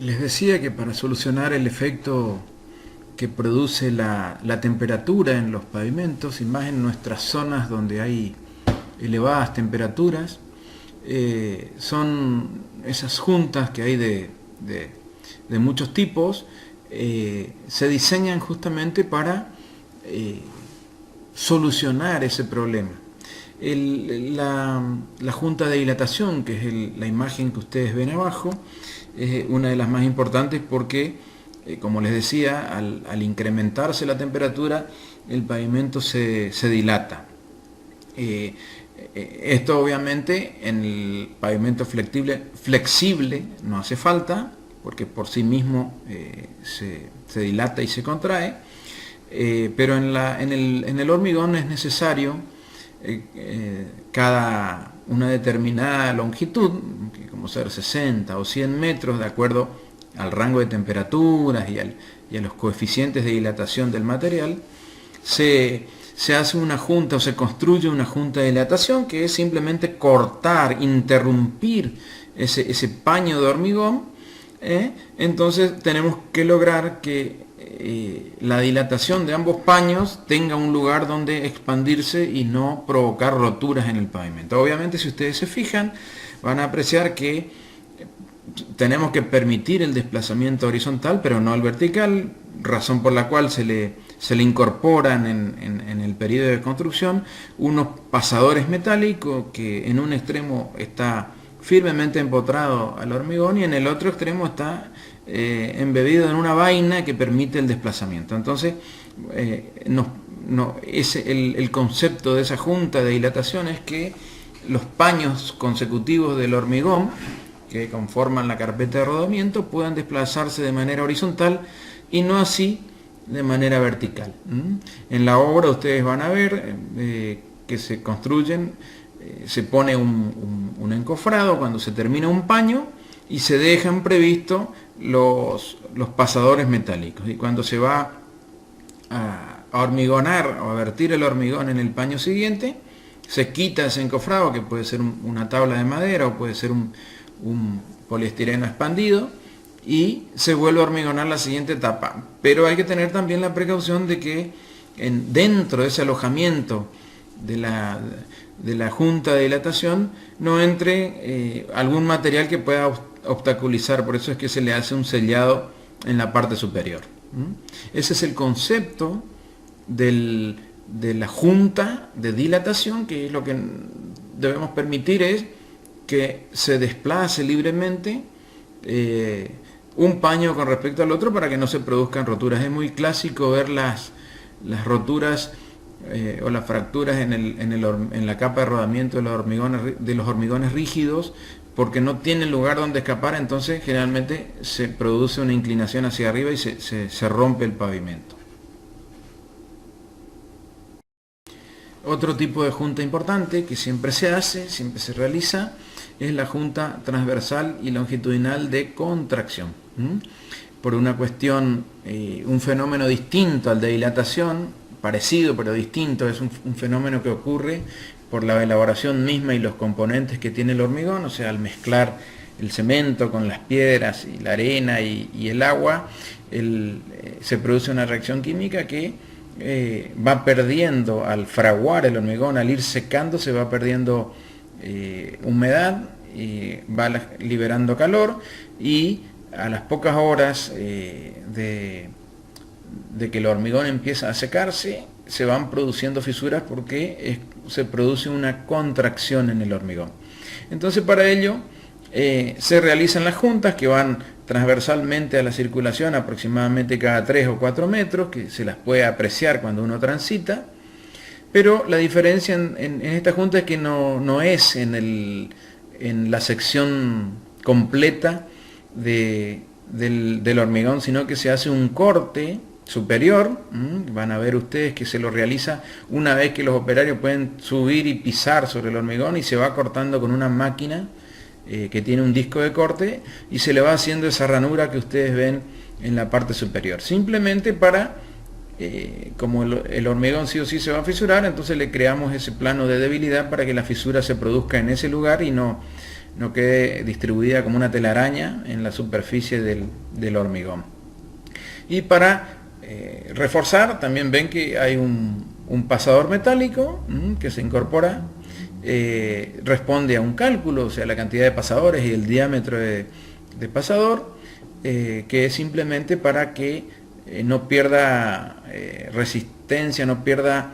Les decía que para solucionar el efecto que produce la temperatura en los pavimentos, y más en nuestras zonas donde hay elevadas temperaturas, son esas juntas que hay de muchos tipos, se diseñan justamente para solucionar ese problema. La junta de dilatación, que es la imagen que ustedes ven abajo, es una de las más importantes porque, como les decía, al incrementarse la temperatura, el pavimento se dilata. Esto obviamente en el pavimento flexible no hace falta, porque por sí mismo se dilata y se contrae, pero en el hormigón es necesario cada una determinada longitud, como ser 60 o 100 metros, de acuerdo al rango de temperaturas y a los coeficientes de dilatación del material, se hace una junta o se construye una junta de dilatación, que es simplemente cortar, interrumpir ese paño de hormigón. Entonces tenemos que lograr que la dilatación de ambos paños tenga un lugar donde expandirse y no provocar roturas en el pavimento. Obviamente, si ustedes se fijan, van a apreciar que tenemos que permitir el desplazamiento horizontal, pero no el vertical, razón por la cual se le incorporan en el periodo de construcción unos pasadores metálicos que en un extremo está firmemente empotrado al hormigón y en el otro extremo está embebido en una vaina que permite el desplazamiento. Entonces, el concepto de esa junta de dilatación es que los paños consecutivos del hormigón que conforman la carpeta de rodamiento puedan desplazarse de manera horizontal y no así de manera vertical. En la obra ustedes van a ver que se construyen, se pone un encofrado cuando se termina un paño y se dejan previstos los pasadores metálicos, y cuando se va a hormigonar o a vertir el hormigón en el paño siguiente, se quita ese encofrado, que puede ser una tabla de madera o puede ser un poliestireno expandido, y se vuelve a hormigonar la siguiente etapa. Pero hay que tener también la precaución de que dentro de ese alojamiento de la junta de dilatación no entre algún material que pueda obstaculizar. Por eso es que se le hace un sellado en la parte superior. Ese es el concepto de la junta de dilatación, que es lo que debemos permitir, es que se desplace libremente un paño con respecto al otro para que no se produzcan roturas. Es muy clásico ver las roturas o las fracturas en la capa de rodamiento de los hormigones rígidos, porque no tienen lugar donde escapar. Entonces generalmente se produce una inclinación hacia arriba y se rompe el pavimento. Otro tipo de junta importante que siempre se hace, siempre se realiza, es la junta transversal y longitudinal de contracción. Por una cuestión, un fenómeno distinto al de dilatación, parecido pero distinto, es un fenómeno que ocurre por la elaboración misma y los componentes que tiene el hormigón, o sea, al mezclar el cemento con las piedras y la arena y el agua, se produce una reacción química que va perdiendo, al fraguar el hormigón, al ir secando, se va perdiendo humedad, va liberando calor, y a las pocas horas de que el hormigón empieza a secarse, se van produciendo fisuras porque se produce una contracción en el hormigón. Entonces, para ello se realizan las juntas que van transversalmente a la circulación, aproximadamente cada 3 o 4 metros, que se las puede apreciar cuando uno transita. Pero la diferencia en esta junta es que no es en la sección completa del hormigón, sino que se hace un corte superior. Van a ver ustedes que se lo realiza una vez que los operarios pueden subir y pisar sobre el hormigón, y se va cortando con una máquina que tiene un disco de corte, y se le va haciendo esa ranura que ustedes ven en la parte superior, simplemente para como el hormigón sí o sí se va a fisurar, entonces le creamos ese plano de debilidad para que la fisura se produzca en ese lugar y no no quede distribuida como una telaraña en la superficie del hormigón. Y para reforzar, también ven que hay un pasador metálico que se incorpora, responde a un cálculo, o sea, la cantidad de pasadores y el diámetro de pasador, que es simplemente para que no pierda resistencia, no pierda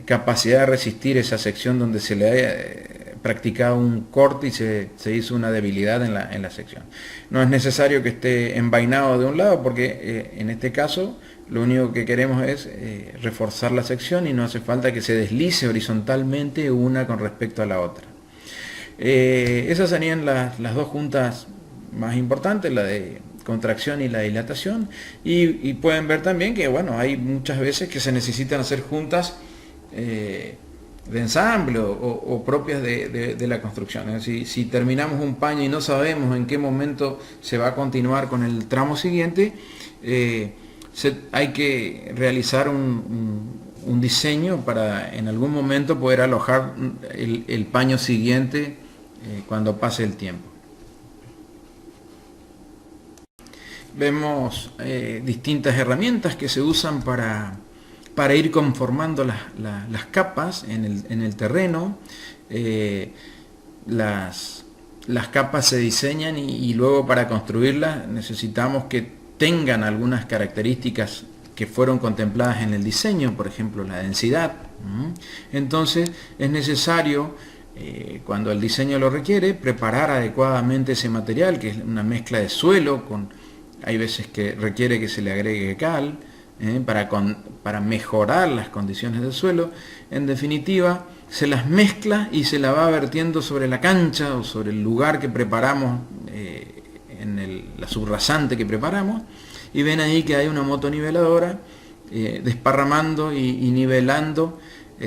capacidad de resistir esa sección donde se le haya practicado un corte y se hizo una debilidad en la sección. No es necesario que esté envainado de un lado, porque en este caso lo único que queremos es reforzar la sección y no hace falta que se deslice horizontalmente una con respecto a la otra. Esas serían las dos juntas más importantes, la de contracción y la dilatación, y pueden ver también que bueno, hay muchas veces que se necesitan hacer juntas de ensamble o propias de la construcción. Es decir, si terminamos un paño y no sabemos en qué momento se va a continuar con el tramo siguiente, hay que realizar un diseño para en algún momento poder alojar el paño siguiente cuando pase el tiempo. Vemos distintas herramientas que se usan para ir conformando las capas en el terreno. Las capas se diseñan y luego para construirlas necesitamos que tengan algunas características que fueron contempladas en el diseño, por ejemplo la densidad. Entonces es necesario, cuando el diseño lo requiere, preparar adecuadamente ese material, que es una mezcla de suelo, hay veces que requiere que se le agregue cal, para mejorar las condiciones del suelo. En definitiva, se las mezcla y se la va vertiendo sobre la cancha o sobre el lugar que preparamos, la subrasante que preparamos, y ven ahí que hay una motoniveladora desparramando y nivelando,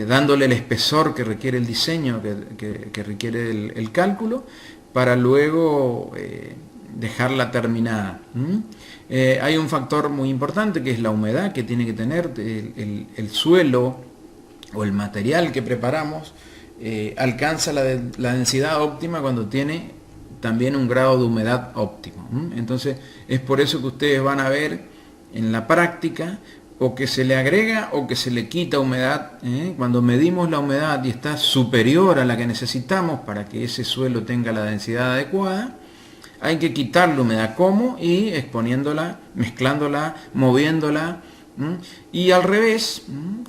dándole el espesor que requiere el diseño, que requiere el cálculo, para luego dejarla terminada. Hay un factor muy importante que es la humedad que tiene que tener el suelo o el material que preparamos. Alcanza la densidad óptima cuando tiene también un grado de humedad óptimo. Entonces es por eso que ustedes van a ver en la práctica o que se le agrega o que se le quita humedad. Cuando medimos la humedad y está superior a la que necesitamos para que ese suelo tenga la densidad adecuada, hay que quitar la humedad. ¿Cómo? Y exponiéndola, mezclándola, moviéndola. Y al revés,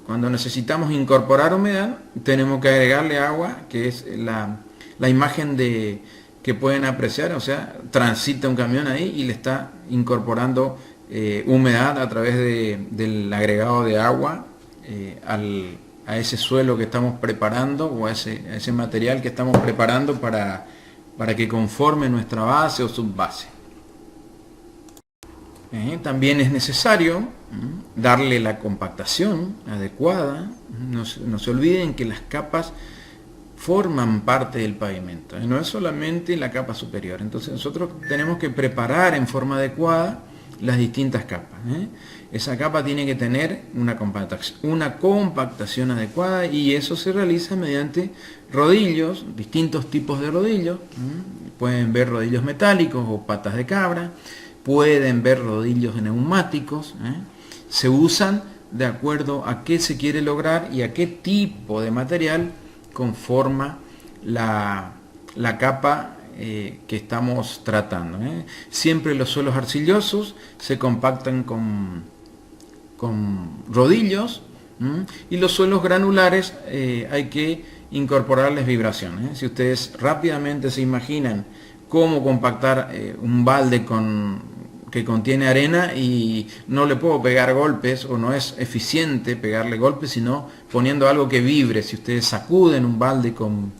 cuando necesitamos incorporar humedad, tenemos que agregarle agua, que es la imagen que pueden apreciar. O sea, transita un camión ahí y le está incorporando humedad a través del agregado de agua a ese suelo que estamos preparando, o a ese material que estamos preparando para que conforme nuestra base o subbase. También es necesario darle la compactación adecuada. No se olviden que las capas forman parte del pavimento, no es solamente la capa superior. Entonces nosotros tenemos que preparar en forma adecuada las distintas capas. Esa capa tiene que tener una compactación adecuada, y eso se realiza mediante rodillos, distintos tipos de rodillos. Pueden ver rodillos metálicos o patas de cabra, pueden ver rodillos neumáticos. Se usan de acuerdo a qué se quiere lograr y a qué tipo de material conforma la capa que estamos tratando. Siempre los suelos arcillosos se compactan con rodillos, y los suelos granulares hay que incorporarles vibración. Si ustedes rápidamente se imaginan cómo compactar un balde que contiene arena, y no le puedo pegar golpes, o no es eficiente pegarle golpes, sino poniendo algo que vibre. Si ustedes sacuden un balde con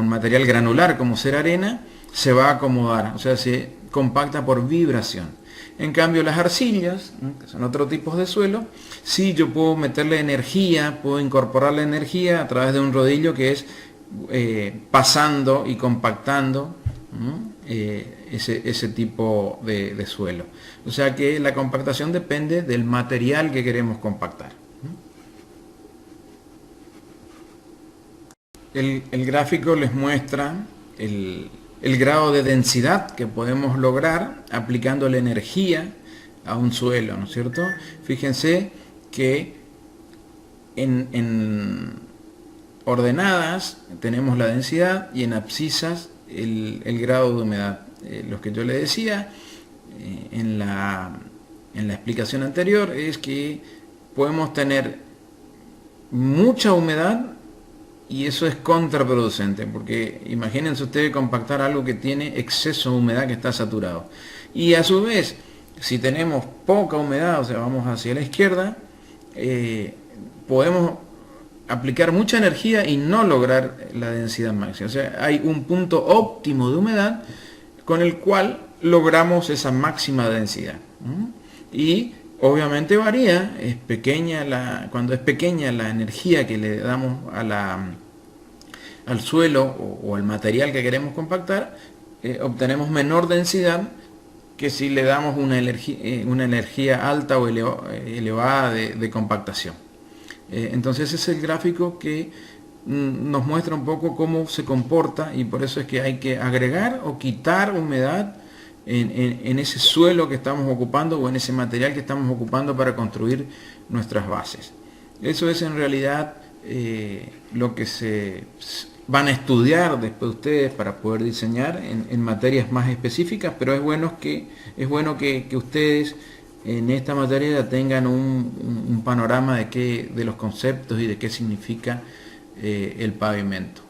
material granular como ser arena, se va a acomodar, o sea, se compacta por vibración. En cambio las arcillas, que son otro tipo de suelo, sí, yo puedo meterle energía, puedo incorporar la energía a través de un rodillo, que es pasando y compactando ese tipo de suelo. O sea que la compactación depende del material que queremos compactar. El gráfico les muestra el grado de densidad que podemos lograr aplicando la energía a un suelo, ¿no es cierto? Fíjense que en ordenadas tenemos la densidad y en abscisas el grado de humedad. Lo que yo le decía en la explicación anterior es que podemos tener mucha humedad y eso es contraproducente, porque imagínense ustedes compactar algo que tiene exceso de humedad, que está saturado. Y a su vez, si tenemos poca humedad, o sea, vamos hacia la izquierda, podemos aplicar mucha energía y no lograr la densidad máxima. O sea, hay un punto óptimo de humedad con el cual logramos esa máxima densidad. Y obviamente varía, cuando es pequeña la energía que le damos al suelo o al material que queremos compactar, obtenemos menor densidad que si le damos una energía alta o elevada de compactación. Entonces ese es el gráfico que nos muestra un poco cómo se comporta, y por eso es que hay que agregar o quitar humedad en ese suelo que estamos ocupando o en ese material que estamos ocupando para construir nuestras bases. Eso es en realidad lo que se van a estudiar después ustedes para poder diseñar en materias más específicas, pero es bueno que ustedes en esta materia tengan un panorama de los conceptos y de qué significa el pavimento.